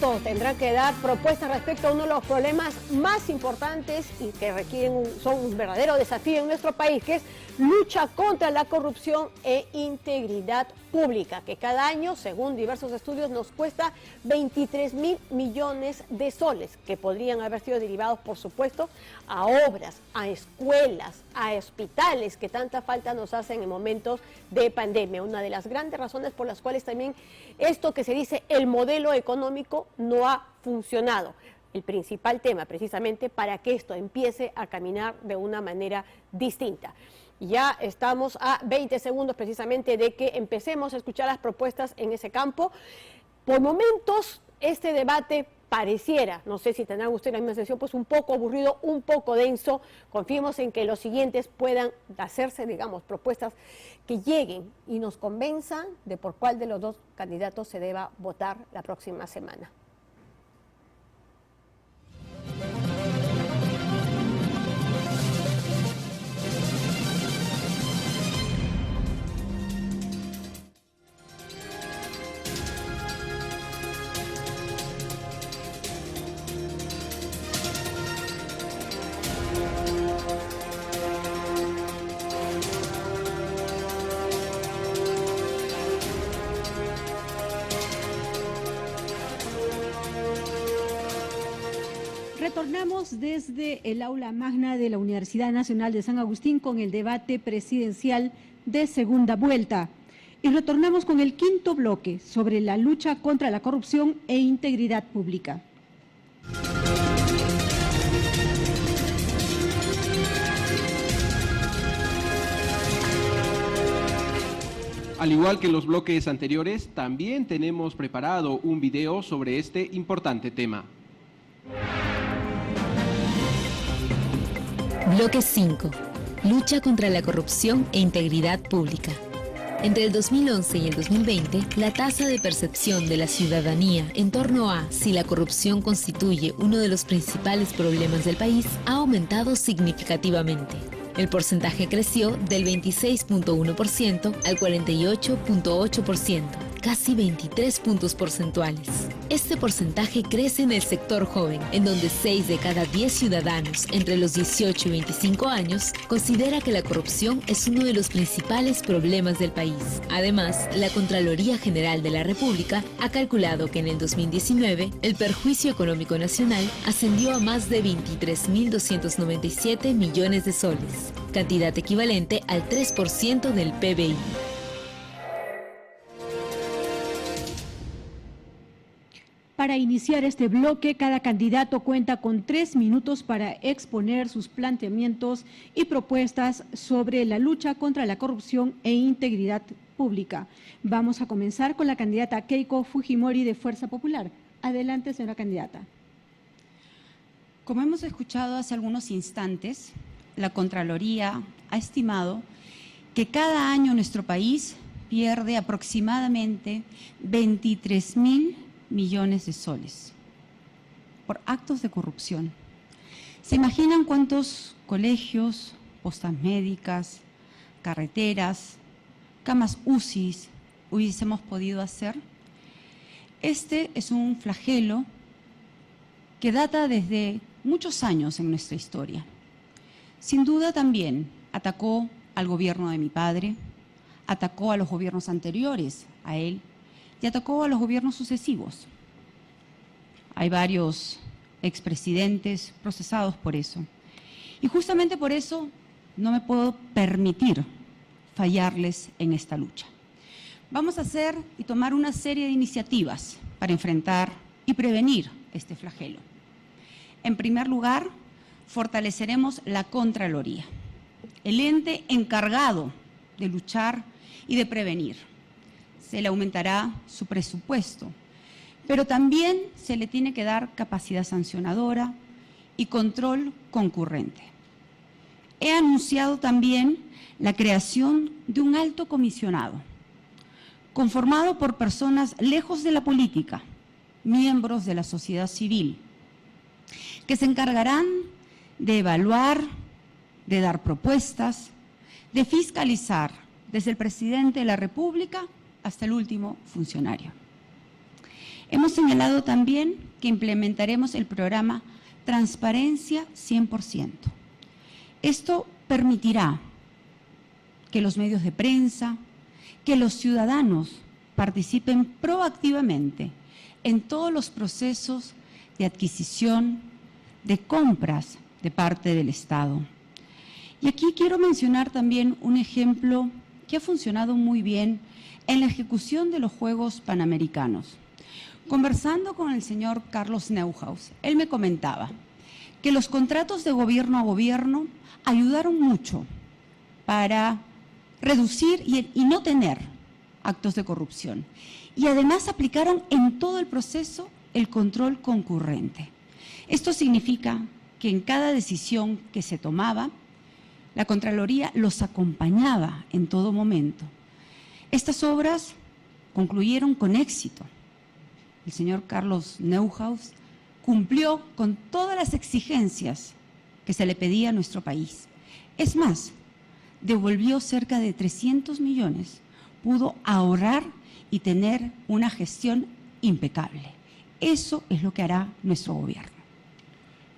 candidato tendrá que dar propuestas respecto a uno de los problemas más importantes y que son un verdadero desafío en nuestro país, que es lucha contra la corrupción e integridad pública, que cada año, según diversos estudios, nos cuesta 23.000 millones de soles, que podrían haber sido derivados, por supuesto, a obras, a escuelas, a hospitales, que tanta falta nos hacen en momentos de pandemia. Una de las grandes razones por las cuales también esto que se dice el modelo económico no ha funcionado. El principal tema, precisamente, para que esto empiece a caminar de una manera distinta. Ya estamos a 20 segundos precisamente de que empecemos a escuchar las propuestas en ese campo. Por momentos, este debate pareciera, no sé si tendrán ustedes la misma sensación, pues un poco aburrido, un poco denso. Confiemos en que los siguientes puedan hacerse, digamos, propuestas que lleguen y nos convenzan de por cuál de los dos candidatos se deba votar la próxima semana. Retornamos desde el aula magna de la Universidad Nacional de San Agustín con el debate presidencial de segunda vuelta. Y retornamos con el quinto bloque sobre la lucha contra la corrupción e integridad pública. Al igual que en los bloques anteriores, también tenemos preparado un video sobre este importante tema. Bloque 5. Lucha contra la corrupción e integridad pública. Entre el 2011 y el 2020, la tasa de percepción de la ciudadanía en torno a si la corrupción constituye uno de los principales problemas del país ha aumentado significativamente. El porcentaje creció del 26.1% al 48.8%, casi 23 puntos porcentuales. Este porcentaje crece en el sector joven, en donde 6 de cada 10 ciudadanos entre los 18 y 25 años considera que la corrupción es uno de los principales problemas del país. Además, la Contraloría General de la República ha calculado que en el 2019 el perjuicio económico nacional ascendió a más de 23.297 millones de soles, cantidad equivalente al 3% del PBI. Para iniciar este bloque, cada candidato cuenta con 3 minutos para exponer sus planteamientos y propuestas sobre la lucha contra la corrupción e integridad pública. Vamos a comenzar con la candidata Keiko Fujimori de Fuerza Popular. Adelante, señora candidata. Como hemos escuchado hace algunos instantes, la Contraloría ha estimado que cada año nuestro país pierde aproximadamente 23.000 millones de soles por actos de corrupción. ¿Se imaginan cuántos colegios, postas médicas, carreteras, camas UCI hubiésemos podido hacer? Este es un flagelo que data desde muchos años en nuestra historia. Sin duda también atacó al gobierno de mi padre, atacó a los gobiernos anteriores a él, y atacó a los gobiernos sucesivos. Hay varios expresidentes procesados por eso. Y justamente por eso no me puedo permitir fallarles en esta lucha. Vamos a hacer y tomar una serie de iniciativas para enfrentar y prevenir este flagelo. En primer lugar, fortaleceremos la Contraloría, el ente encargado de luchar y de prevenir. Se le aumentará su presupuesto, pero también se le tiene que dar capacidad sancionadora y control concurrente. He anunciado también la creación de un alto comisionado, conformado por personas lejos de la política, miembros de la sociedad civil, que se encargarán de evaluar, de dar propuestas, de fiscalizar desde el presidente de la República hasta el último funcionario. Hemos señalado también que implementaremos el programa Transparencia 100%. Esto permitirá que los medios de prensa, que los ciudadanos participen proactivamente en todos los procesos de adquisición, de compras de parte del Estado. Y aquí quiero mencionar también un ejemplo que ha funcionado muy bien en la ejecución de los Juegos Panamericanos. Conversando con el señor Carlos Neuhaus, él me comentaba que los contratos de gobierno a gobierno ayudaron mucho para reducir y no tener actos de corrupción. Y además aplicaron en todo el proceso el control concurrente. Esto significa que en cada decisión que se tomaba, la Contraloría los acompañaba en todo momento. Estas obras concluyeron con éxito. El señor Carlos Neuhaus cumplió con todas las exigencias que se le pedía a nuestro país. Es más, devolvió cerca de 300 millones, pudo ahorrar y tener una gestión impecable. Eso es lo que hará nuestro gobierno.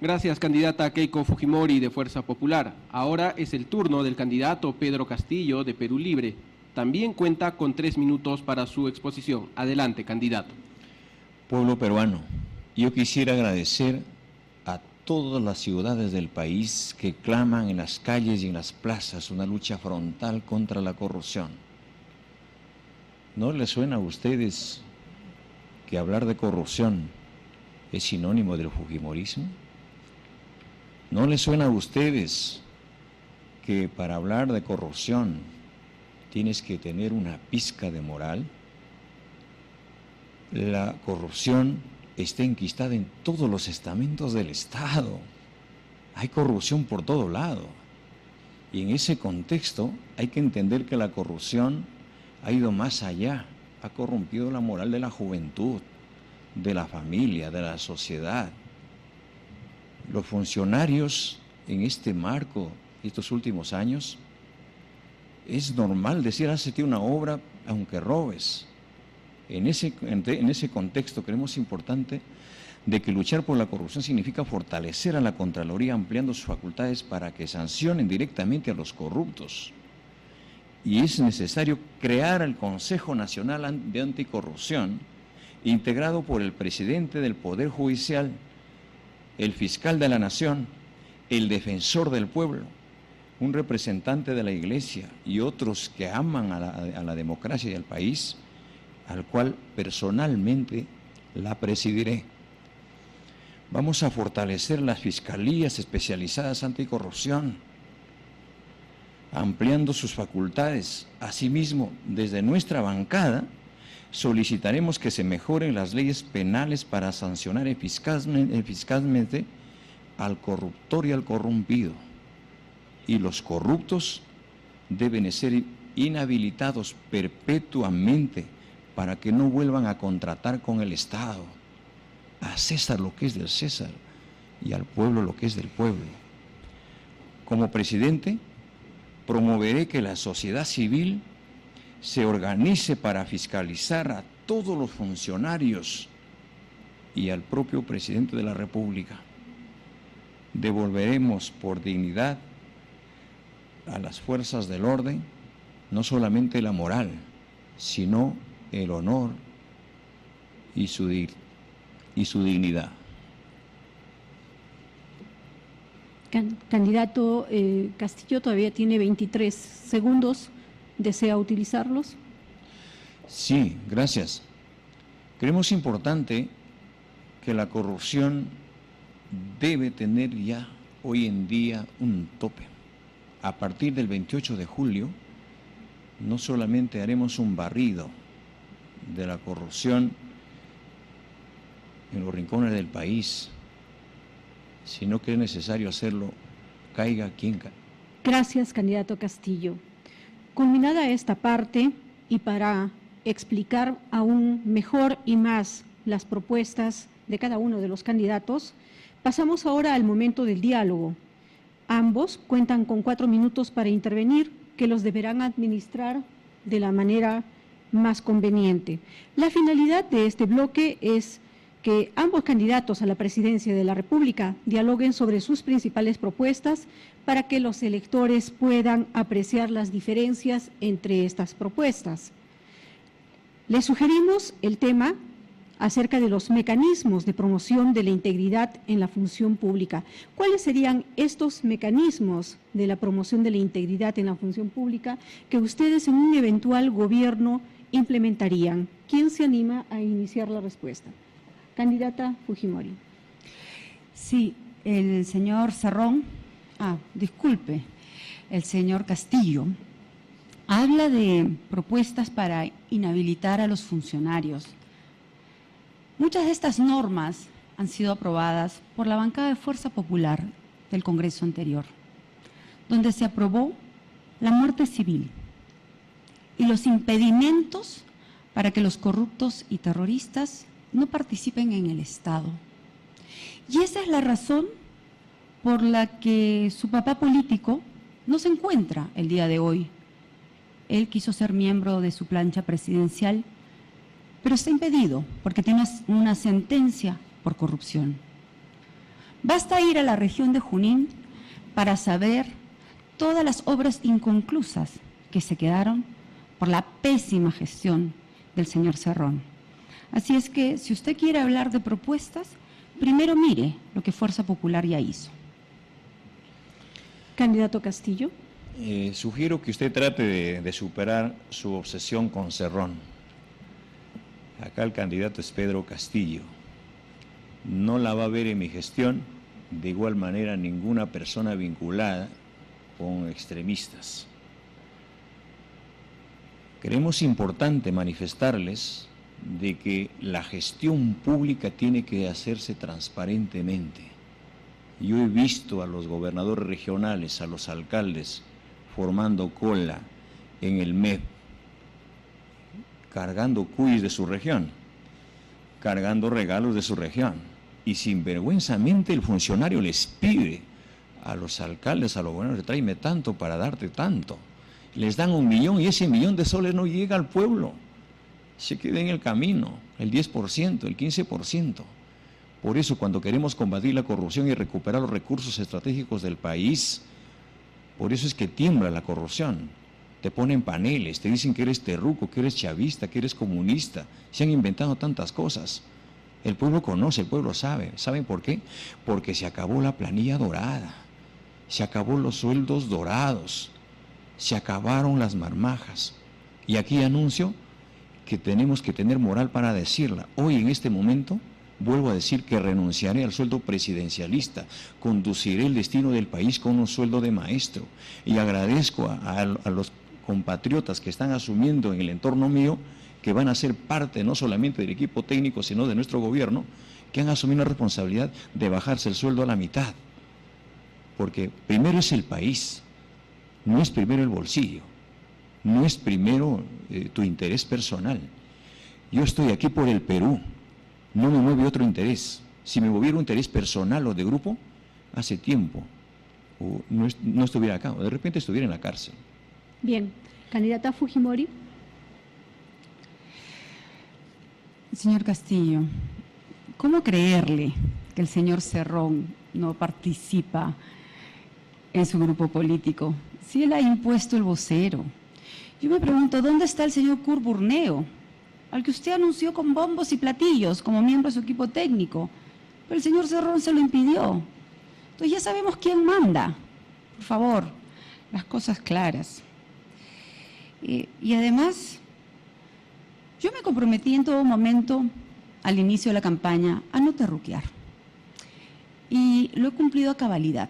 Gracias, candidata Keiko Fujimori de Fuerza Popular. Ahora es el turno del candidato Pedro Castillo de Perú Libre. También cuenta con 3 minutos para su exposición. Adelante, candidato. Pueblo peruano, yo quisiera agradecer a todas las ciudades del país que claman en las calles y en las plazas una lucha frontal contra la corrupción. ¿No les suena a ustedes que hablar de corrupción es sinónimo del fujimorismo? ¿No les suena a ustedes que para hablar de corrupción tienes que tener una pizca de moral? La corrupción está enquistada en todos los estamentos del Estado. Hay corrupción por todo lado. Y en ese contexto hay que entender que la corrupción ha ido más allá, ha corrompido la moral de la juventud, de la familia, de la sociedad. Los funcionarios en este marco, estos últimos años, es normal decir, hazte una obra aunque robes. En ese contexto creemos importante de que luchar por la corrupción significa fortalecer a la Contraloría ampliando sus facultades para que sancionen directamente a los corruptos. Y es necesario crear el Consejo Nacional de Anticorrupción, integrado por el presidente del Poder Judicial, el fiscal de la Nación, el defensor del pueblo, un representante de la Iglesia y otros que aman a la democracia y al país, al cual personalmente la presidiré. Vamos a fortalecer las fiscalías especializadas anticorrupción, ampliando sus facultades. Asimismo, desde nuestra bancada, solicitaremos que se mejoren las leyes penales para sancionar eficazmente al corruptor y al corrompido. Y los corruptos deben ser inhabilitados perpetuamente para que no vuelvan a contratar con el Estado. A César lo que es del César y al pueblo lo que es del pueblo. Como presidente, promoveré que la sociedad civil se organice para fiscalizar a todos los funcionarios y al propio presidente de la República. Devolveremos por dignidad a las fuerzas del orden no solamente la moral, sino el honor y su dignidad. Candidato Castillo todavía tiene 23 segundos. ¿Desea utilizarlos? Sí, gracias. Creemos importante que la corrupción debe tener ya hoy en día un tope. A partir del 28 de julio, no solamente haremos un barrido de la corrupción en los rincones del país, sino que es necesario hacerlo, caiga quien caiga. Gracias, candidato Castillo. Culminada esta parte y para explicar aún mejor y más las propuestas de cada uno de los candidatos, pasamos ahora al momento del diálogo. Ambos cuentan con 4 minutos para intervenir, que los deberán administrar de la manera más conveniente. La finalidad de este bloque es que ambos candidatos a la presidencia de la República dialoguen sobre sus principales propuestas para que los electores puedan apreciar las diferencias entre estas propuestas. Les sugerimos el tema acerca de los mecanismos de promoción de la integridad en la función pública. ¿Cuáles serían estos mecanismos de la promoción de la integridad en la función pública que ustedes en un eventual gobierno implementarían? ¿Quién se anima a iniciar la respuesta? Candidata Fujimori. Sí, el señor Cerrón, el señor Castillo, habla de propuestas para inhabilitar a los funcionarios. Muchas de estas normas han sido aprobadas por la bancada de Fuerza Popular del Congreso anterior, donde se aprobó la muerte civil y los impedimentos para que los corruptos y terroristas no participen en el Estado. Y esa es la razón por la que su papá político no se encuentra el día de hoy. Él quiso ser miembro de su plancha presidencial, pero está impedido porque tiene una sentencia por corrupción. Basta ir a la región de Junín para saber todas las obras inconclusas que se quedaron por la pésima gestión del señor Cerrón. Así es que, si usted quiere hablar de propuestas, primero mire lo que Fuerza Popular ya hizo. Candidato Castillo. Sugiero que usted trate de superar su obsesión con Cerrón. Acá el candidato es Pedro Castillo. No la va a ver en mi gestión, de igual manera ninguna persona vinculada con extremistas. Creemos importante manifestarles de que la gestión pública tiene que hacerse transparentemente. Yo he visto a los gobernadores regionales, a los alcaldes, formando cola en el MEP, cargando cuyes de su región, cargando regalos de su región, y sinvergüenzamente el funcionario les pide a los alcaldes, a los gobernadores, tráeme tanto para darte tanto. Les dan 1 millón y ese 1 millón de soles no llega al pueblo. Se queda en el camino, el 10%, el 15%. Por eso, cuando queremos combatir la corrupción y recuperar los recursos estratégicos del país, por eso es que tiembla la corrupción. Te ponen paneles, te dicen que eres terruco, que eres chavista, que eres comunista. Se han inventado tantas cosas. El pueblo conoce, el pueblo sabe. ¿Saben por qué? Porque se acabó la planilla dorada, se acabó los sueldos dorados, se acabaron las marmajas. Y aquí anuncio que tenemos que tener moral para decirla. Hoy, en este momento, vuelvo a decir que renunciaré al sueldo presidencialista, conduciré el destino del país con un sueldo de maestro, y agradezco a los compatriotas que están asumiendo en el entorno mío, que van a ser parte no solamente del equipo técnico, sino de nuestro gobierno, que han asumido la responsabilidad de bajarse el sueldo a la mitad. Porque primero es el país, no es primero el bolsillo, no es primero tu interés personal. Yo estoy aquí por el Perú, no me mueve otro interés. Si me moviera un interés personal o de grupo, hace tiempo no estuviera acá, o de repente estuviera en la cárcel. Bien, candidata Fujimori. Señor Castillo, ¿cómo creerle que el señor Cerrón no participa en su grupo político si él ha impuesto el vocero? Yo me pregunto, ¿dónde está el señor Kurt Burneo, al que usted anunció con bombos y platillos como miembro de su equipo técnico? Pero el señor Cerrón se lo impidió. Entonces ya sabemos quién manda. Por favor, las cosas claras. Y además, yo me comprometí en todo momento, al inicio de la campaña, a no terruquear. Y lo he cumplido a cabalidad.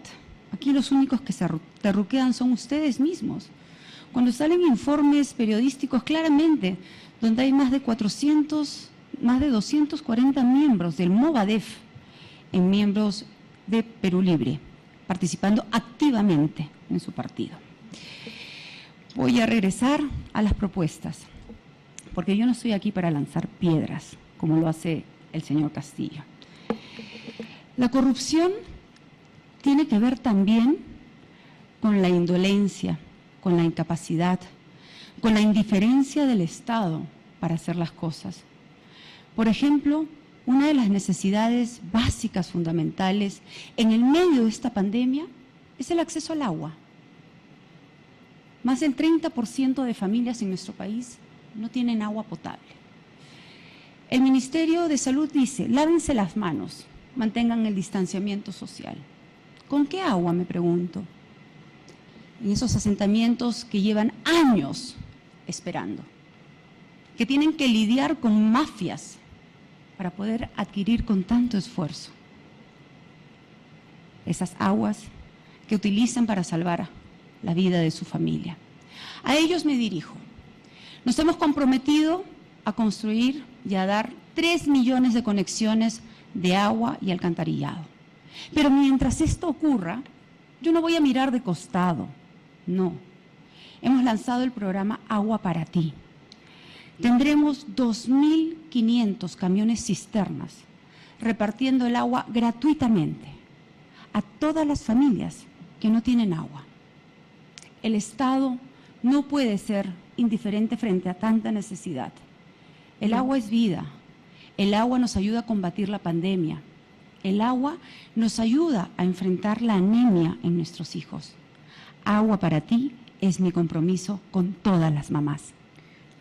Aquí los únicos que se terruquean son ustedes mismos. Cuando salen informes periodísticos claramente, donde hay más de 240 miembros del Movadef en miembros de Perú Libre, participando activamente en su partido. Voy a regresar a las propuestas, porque yo no estoy aquí para lanzar piedras, como lo hace el señor Castillo. La corrupción tiene que ver también con la indolencia, con la incapacidad, con la indiferencia del Estado para hacer las cosas. Por ejemplo, una de las necesidades básicas, fundamentales, en el medio de esta pandemia, es el acceso al agua. Más del 30% de familias en nuestro país no tienen agua potable. El Ministerio de Salud dice, lávense las manos, mantengan el distanciamiento social. ¿Con qué agua, me pregunto? En esos asentamientos que llevan años esperando, que tienen que lidiar con mafias para poder adquirir con tanto esfuerzo esas aguas que utilizan para salvar la vida de su familia. A ellos me dirijo. Nos hemos comprometido a construir y a dar 3 millones de conexiones de agua y alcantarillado. Pero mientras esto ocurra, yo no voy a mirar de costado, no. Hemos lanzado el programa Agua para Ti. Tendremos 2.500 camiones cisternas repartiendo el agua gratuitamente a todas las familias que no tienen agua. El Estado no puede ser indiferente frente a tanta necesidad. El agua es vida. El agua nos ayuda a combatir la pandemia. El agua nos ayuda a enfrentar la anemia en nuestros hijos. Agua para Ti es mi compromiso con todas las mamás.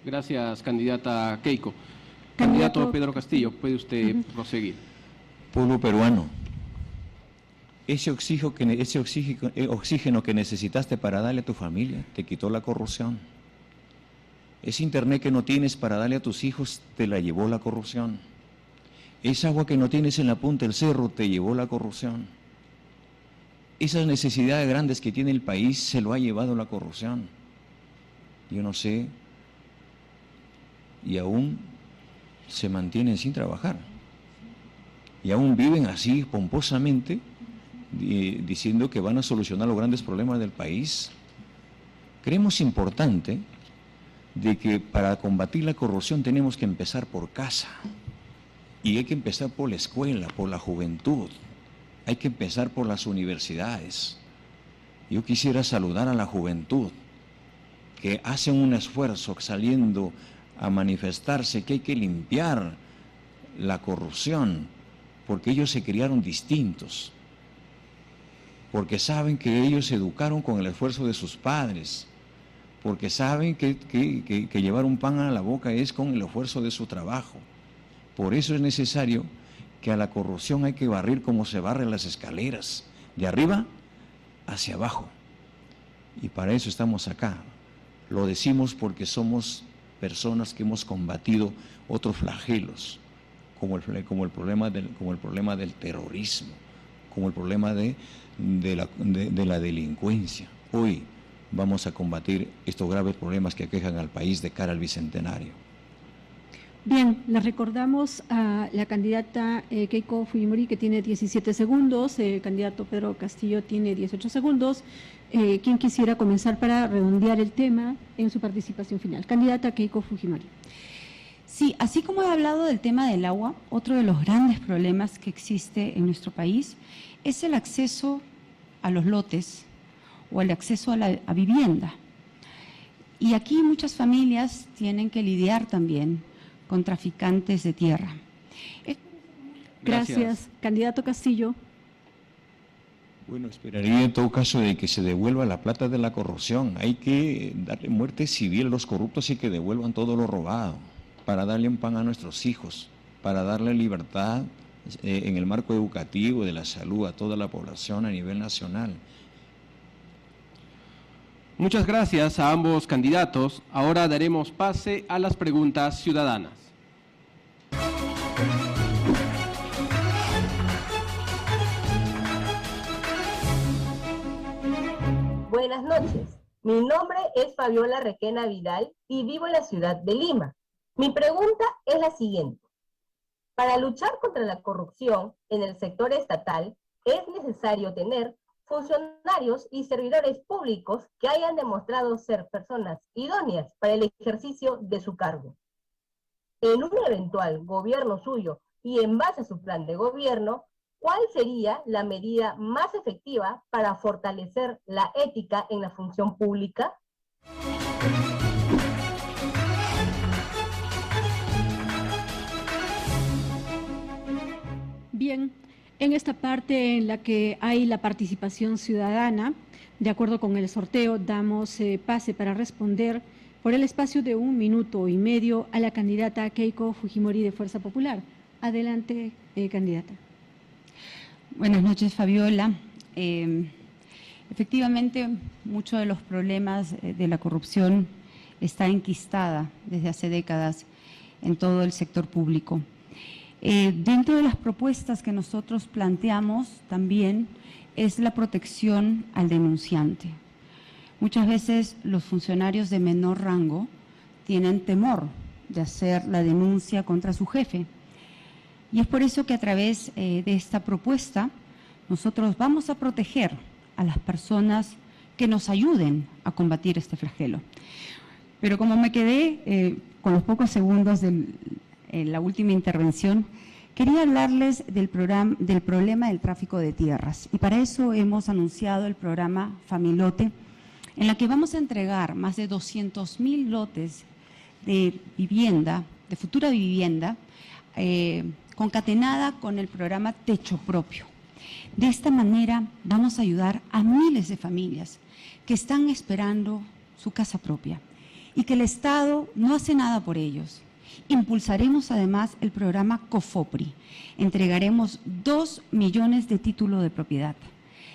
Gracias, candidata Keiko. Candidato Pedro Castillo, puede usted proseguir. Pueblo peruano, ese oxígeno que necesitaste para darle a tu familia te quitó la corrupción. Ese internet que no tienes para darle a tus hijos te la llevó la corrupción. Esa agua que no tienes en la punta del cerro te llevó la corrupción. Esas necesidades grandes que tiene el país se lo ha llevado la corrupción. Yo no sé, y aún se mantienen sin trabajar. Y aún viven así pomposamente, diciendo que van a solucionar los grandes problemas del país. Creemos importante de que para combatir la corrupción tenemos que empezar por casa. Y hay que empezar por la escuela, por la juventud. Hay que empezar por las universidades. Yo quisiera saludar a la juventud, que hacen un esfuerzo saliendo a manifestarse que hay que limpiar la corrupción, porque ellos se criaron distintos, porque saben que ellos se educaron con el esfuerzo de sus padres, porque saben que llevar un pan a la boca es con el esfuerzo de su trabajo. Por eso es necesario que a la corrupción hay que barrer como se barren las escaleras, de arriba hacia abajo. Y para eso estamos acá. Lo decimos porque somos personas que hemos combatido otros flagelos, como el problema del terrorismo, como el problema de la delincuencia. Hoy vamos a combatir estos graves problemas que aquejan al país de cara al Bicentenario. Bien, les recordamos a la candidata Keiko Fujimori, que tiene 17 segundos, el candidato Pedro Castillo tiene 18 segundos. ¿Quién quisiera comenzar para redondear el tema en su participación final? Candidata Keiko Fujimori. Sí, así como he hablado del tema del agua, otro de los grandes problemas que existe en nuestro país es el acceso a los lotes o el acceso a vivienda. Y aquí muchas familias tienen que lidiar también con traficantes de tierra. Gracias. Candidato Castillo. Bueno, esperaría en todo caso de que se devuelva la plata de la corrupción. Hay que darle muerte civil a los corruptos y que devuelvan todo lo robado, para darle un pan a nuestros hijos, para darle libertad en el marco educativo, de la salud, a toda la población a nivel nacional. Muchas gracias a ambos candidatos. Ahora daremos pase a las preguntas ciudadanas. Buenas noches. Mi nombre es Fabiola Requena Vidal y vivo en la ciudad de Lima. Mi pregunta es la siguiente. Para luchar contra la corrupción en el sector estatal, es necesario tener funcionarios y servidores públicos que hayan demostrado ser personas idóneas para el ejercicio de su cargo. En un eventual gobierno suyo y en base a su plan de gobierno, ¿cuál sería la medida más efectiva para fortalecer la ética en la función pública? En esta parte en la que hay la participación ciudadana, de acuerdo con el sorteo, damos pase para responder por el espacio de 1 minuto y medio a la candidata Keiko Fujimori de Fuerza Popular. Adelante, candidata. Buenas noches, Fabiola. Efectivamente, muchos de los problemas de la corrupción está enquistada desde hace décadas en todo el sector público. Dentro de las propuestas que nosotros planteamos también es la protección al denunciante. Muchas veces los funcionarios de menor rango tienen temor de hacer la denuncia contra su jefe. Y es por eso que a través de esta propuesta nosotros vamos a proteger a las personas que nos ayuden a combatir este flagelo. Pero como me quedé con los pocos segundos de la última intervención, quería hablarles del problema del tráfico de tierras. Y para eso hemos anunciado el programa Familote, en la que vamos a entregar más de 200.000 lotes de vivienda, de futura vivienda, concatenada con el programa Techo Propio. De esta manera vamos a ayudar a miles de familias que están esperando su casa propia y que el Estado no hace nada por ellos. Impulsaremos además el programa COFOPRI. Entregaremos 2 millones de títulos de propiedad.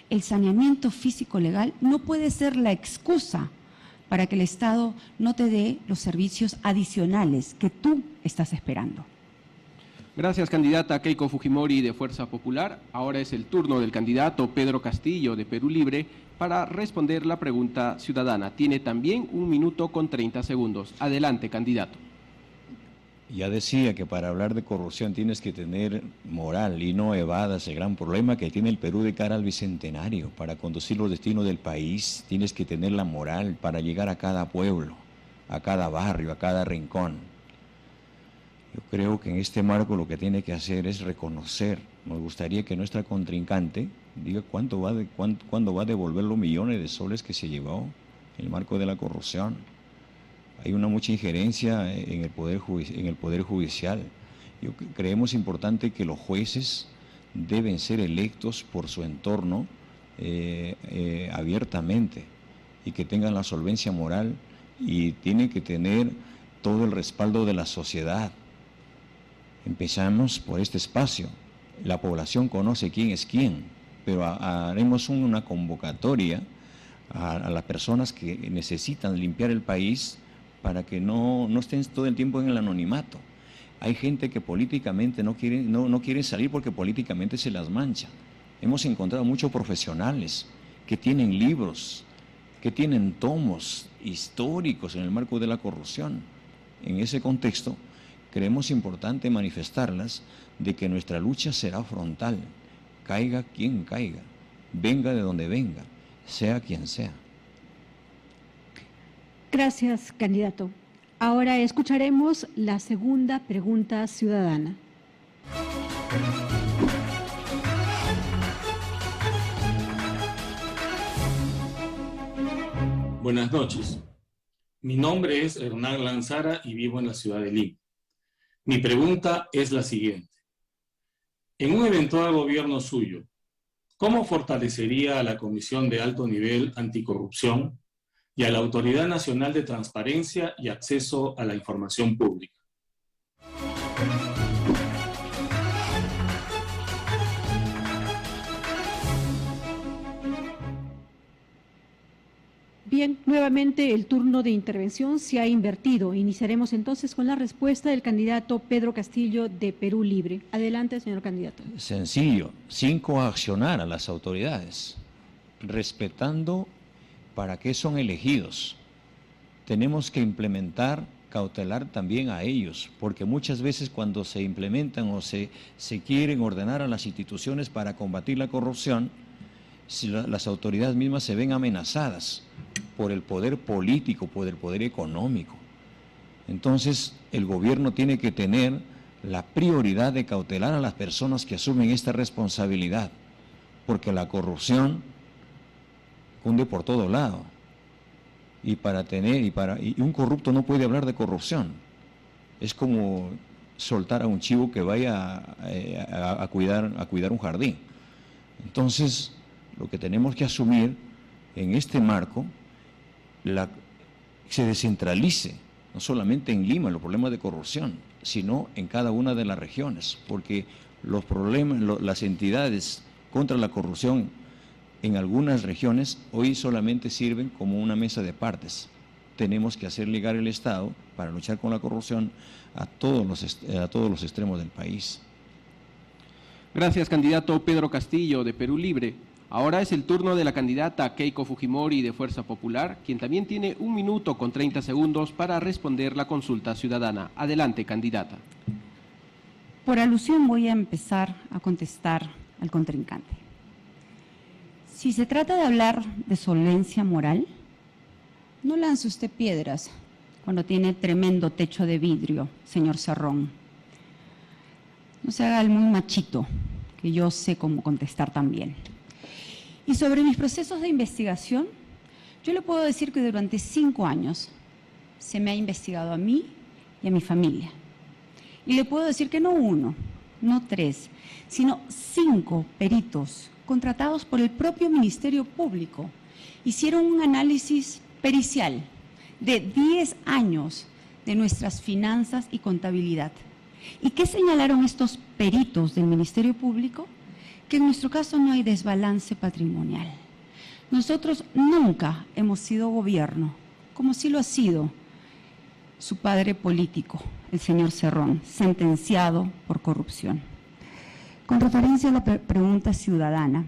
El saneamiento físico legal no puede ser la excusa para que el Estado no te dé los servicios adicionales que tú estás esperando. Gracias, candidata Keiko Fujimori de Fuerza Popular. Ahora es el turno del candidato Pedro Castillo de Perú Libre para responder la pregunta ciudadana. Tiene también 1 minuto con 30 segundos. Adelante, candidato. Ya decía que para hablar de corrupción tienes que tener moral y no evadas el gran problema que tiene el Perú de cara al Bicentenario. Para conducir los destinos del país tienes que tener la moral para llegar a cada pueblo, a cada barrio, a cada rincón. Yo creo que en este marco lo que tiene que hacer es reconocer. Nos gustaría que nuestra contrincante diga cuándo va a devolver los millones de soles que se llevó en el marco de la corrupción. Hay mucha injerencia en el Poder Judicial. Creemos importante que los jueces deben ser electos por su entorno abiertamente y que tengan la solvencia moral y tienen que tener todo el respaldo de la sociedad. Empezamos por este espacio. La población conoce quién es quién, pero haremos una convocatoria a las personas que necesitan limpiar el país para que no estén todo el tiempo en el anonimato. Hay gente que políticamente no quiere salir porque políticamente se las mancha. Hemos encontrado muchos profesionales que tienen libros, que tienen tomos históricos en el marco de la corrupción. En ese contexto, creemos importante manifestarlas de que nuestra lucha será frontal, caiga quien caiga, venga de donde venga, sea quien sea. Gracias, candidato. Ahora escucharemos la segunda pregunta ciudadana. Buenas noches. Mi nombre es Hernán Lanzara y vivo en la ciudad de Lima. Mi pregunta es la siguiente. En un eventual gobierno suyo, ¿cómo fortalecería a la Comisión de Alto Nivel Anticorrupción y a la Autoridad Nacional de Transparencia y Acceso a la Información Pública? Bien, nuevamente el turno de intervención se ha invertido. Iniciaremos entonces con la respuesta del candidato Pedro Castillo de Perú Libre. Adelante, señor candidato. Sencillo, 5, coaccionar a las autoridades, respetando para qué son elegidos. Tenemos que implementar, cautelar también a ellos, porque muchas veces cuando se implementan o se quieren ordenar a las instituciones para combatir la corrupción, si las autoridades mismas se ven amenazadas por el poder político, por el poder económico. Entonces, el gobierno tiene que tener la prioridad de cautelar a las personas que asumen esta responsabilidad, porque la corrupción cunde por todo lado. Y un corrupto no puede hablar de corrupción. Es como soltar a un chivo que vaya a cuidar un jardín. Entonces, lo que tenemos que asumir en este marco, se descentralice, no solamente en Lima, los problemas de corrupción, sino en cada una de las regiones, porque los problemas, las entidades contra la corrupción en algunas regiones hoy solamente sirven como una mesa de partes. Tenemos que hacer llegar el Estado para luchar con la corrupción a todos los extremos del país. Gracias, candidato Pedro Castillo, de Perú Libre. Ahora es el turno de la candidata Keiko Fujimori, de Fuerza Popular, quien también tiene 1 minuto con 30 segundos para responder la consulta ciudadana. Adelante, candidata. Por alusión voy a empezar a contestar al contrincante. Si se trata de hablar de solvencia moral, no lance usted piedras cuando tiene tremendo techo de vidrio, señor Cerrón. No se haga el muy machito, que yo sé cómo contestar también. Y sobre mis procesos de investigación, yo le puedo decir que durante 5 años se me ha investigado a mí y a mi familia. Y le puedo decir que no 1, no 3, sino 5 peritos contratados por el propio Ministerio Público hicieron un análisis pericial de 10 años de nuestras finanzas y contabilidad. ¿Y qué señalaron estos peritos del Ministerio Público? Que en nuestro caso no hay desbalance patrimonial. Nosotros nunca hemos sido gobierno, como sí lo ha sido su padre político, el señor Cerrón, sentenciado por corrupción. Con referencia a la pregunta ciudadana,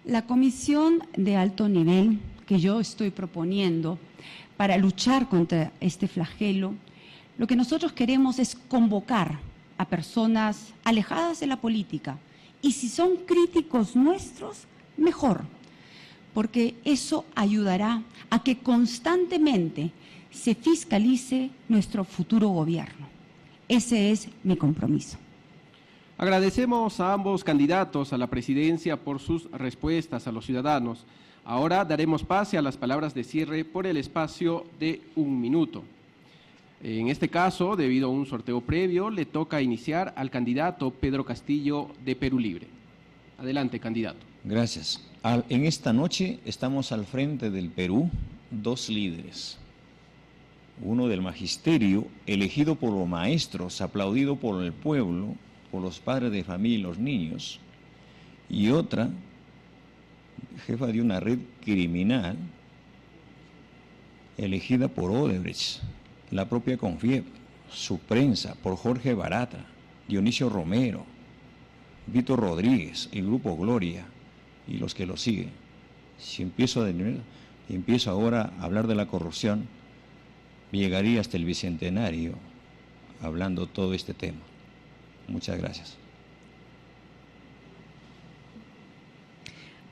la comisión de alto nivel que yo estoy proponiendo para luchar contra este flagelo, lo que nosotros queremos es convocar a personas alejadas de la política, y si son críticos nuestros, mejor, porque eso ayudará a que constantemente se fiscalice nuestro futuro gobierno. Ese es mi compromiso. Agradecemos a ambos candidatos a la presidencia por sus respuestas a los ciudadanos. Ahora daremos pase a las palabras de cierre por el espacio de 1 minuto. En este caso, debido a un sorteo previo, le toca iniciar al candidato Pedro Castillo, de Perú Libre. Adelante, candidato. Gracias. En esta noche estamos al frente del Perú 2 líderes. Uno del magisterio, elegido por los maestros, aplaudido por el pueblo, por los padres de familia y los niños, y otra, jefa de una red criminal, elegida por Odebrecht, la propia Confiep, su prensa, por Jorge Barata, Dionisio Romero, Vito Rodríguez, el Grupo Gloria y los que lo siguen. Si empiezo ahora a hablar de la corrupción, llegaría hasta el bicentenario hablando todo este tema. Muchas gracias.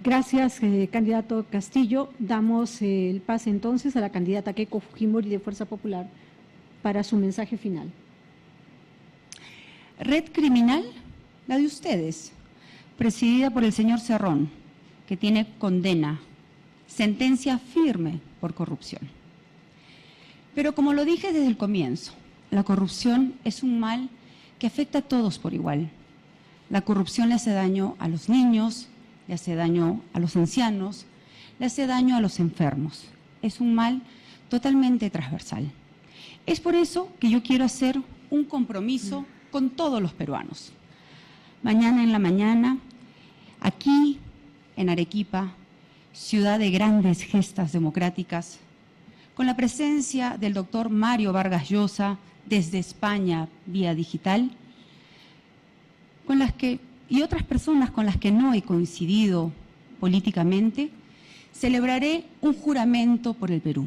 Gracias, candidato Castillo. Damos el pase entonces a la candidata Keiko Fujimori, de Fuerza Popular, para su mensaje final. Red criminal, la de ustedes, presidida por el señor Cerrón, que tiene condena, sentencia firme por corrupción. Pero como lo dije desde el comienzo, la corrupción es un mal que afecta a todos por igual. La corrupción le hace daño a los niños, le hace daño a los ancianos, le hace daño a los enfermos. Es un mal totalmente transversal. Es por eso que yo quiero hacer un compromiso con todos los peruanos. Mañana en la mañana, aquí en Arequipa, ciudad de grandes gestas democráticas, con la presencia del doctor Mario Vargas Llosa desde España vía digital, y otras personas con las que no he coincidido políticamente, celebraré un juramento por el Perú,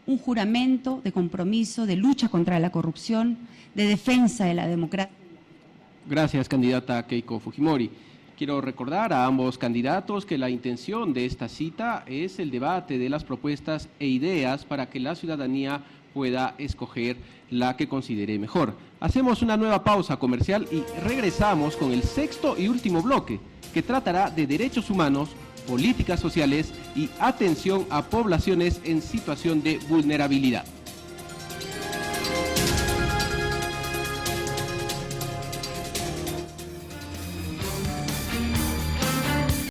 un juramento de compromiso, de lucha contra la corrupción, de defensa de la democracia. Gracias, candidata Keiko Fujimori. Quiero recordar a ambos candidatos que la intención de esta cita es el debate de las propuestas e ideas para que la ciudadanía pueda escoger la que considere mejor. Hacemos una nueva pausa comercial y regresamos con el 6º y último bloque, que tratará de derechos humanos, políticas sociales y atención a poblaciones en situación de vulnerabilidad.